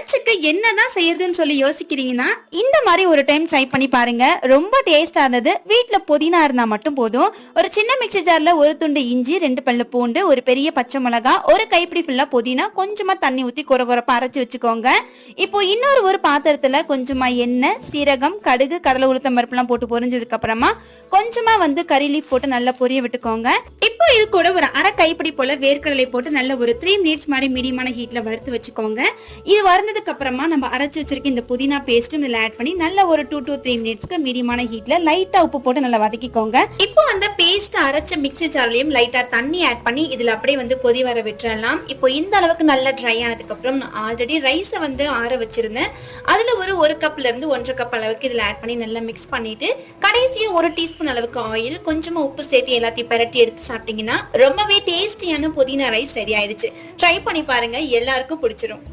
லஞ்சுக்கு என்னதான் செய்யறதுன்னு சொல்லி யோசிக்கிறீங்கன்னா இந்த மாதிரி ஒரு டைம் ட்ரை பண்ணி பாருங்க. ரொம்ப டேஸ்டா இருந்தது. வீட்ல புதினா இருந்தா மட்டும் போதும். ஒரு சின்ன மிக்ஸி ஜார்ல ஒரு துண்டு இஞ்சி, 2 பல்லு பூண்டு, ஒரு பெரிய பச்சை மிளகா, ஒரு கைப்பிடி ஃபுல்லா புதினா, கொஞ்சமா தண்ணி ஊத்தி கொரகொரப்பா அரைச்சு வச்சுக்கோங்க. இப்போ இன்னொரு ஒரு பாத்திரத்துல கொஞ்சமா எண்ணெய், சீரகம், கடுகு, கடலை, உளுத்தம் பருப்புலாம் போட்டு பொரிஞ்சதுக்கு அப்புறமா கொஞ்சமா கறி லீஃப் போட்டு நல்லா பொரிய விட்டுக்கோங்க. இப்போ இது கூட ஒரு அரை கைப்பிடி போல வேர்க்கடலை போட்டு நல்ல ஒரு 3 மினிட்ஸ் மாதிரி மீடியமான ஹீட்ல வறுத்து வச்சுக்கோங்க. இது வறுந்ததுக்கு அப்புறமா நம்ம அரைச்சு வச்சிருக்க இந்த புதினா பேஸ்ட்டும் இதுல ஆட் பண்ணி நல்ல ஒரு 2 to 3 மினிட்ஸ்க்கு மீடியமான ஹீட்ல லைட்டா உப்பு போட்டு நல்லா வதக்கிக்கோங்க. இப்போ அந்த பேஸ்ட் அரைச்ச மிக்ஸி ஜார்லயும் லைட்டா தண்ணி ஆட் பண்ணி இதுல அப்படியே கொதி வர விட்டுறலாம். இப்போ இந்த அளவுக்கு நல்லா ட்ரை ஆனதுக்கு அப்புறம் நான் ஆல்ரெடி ரைஸை ஆற வச்சிருந்தேன். அதுல ஒரு கப்ல இருந்து 1.5 கப் அளவுக்கு இதுல ஆட் பண்ணி நல்லா மிக்ஸ் பண்ணிட்டு கடைசியா 1 டீஸ்பூன் அளவுக்கு ஆயில், கொஞ்சமா உப்பு சேர்த்து எல்லாத்தையும் பரட்டி எடுத்து சாப்பிட்டீங்கன்னா ரொம்பவே டேஸ்டியான புதினா ரைஸ் ரெடி ஆயிடுச்சு. ட்ரை பண்ணி பாருங்க, எல்லாருக்கும் பிடிச்சிரும்.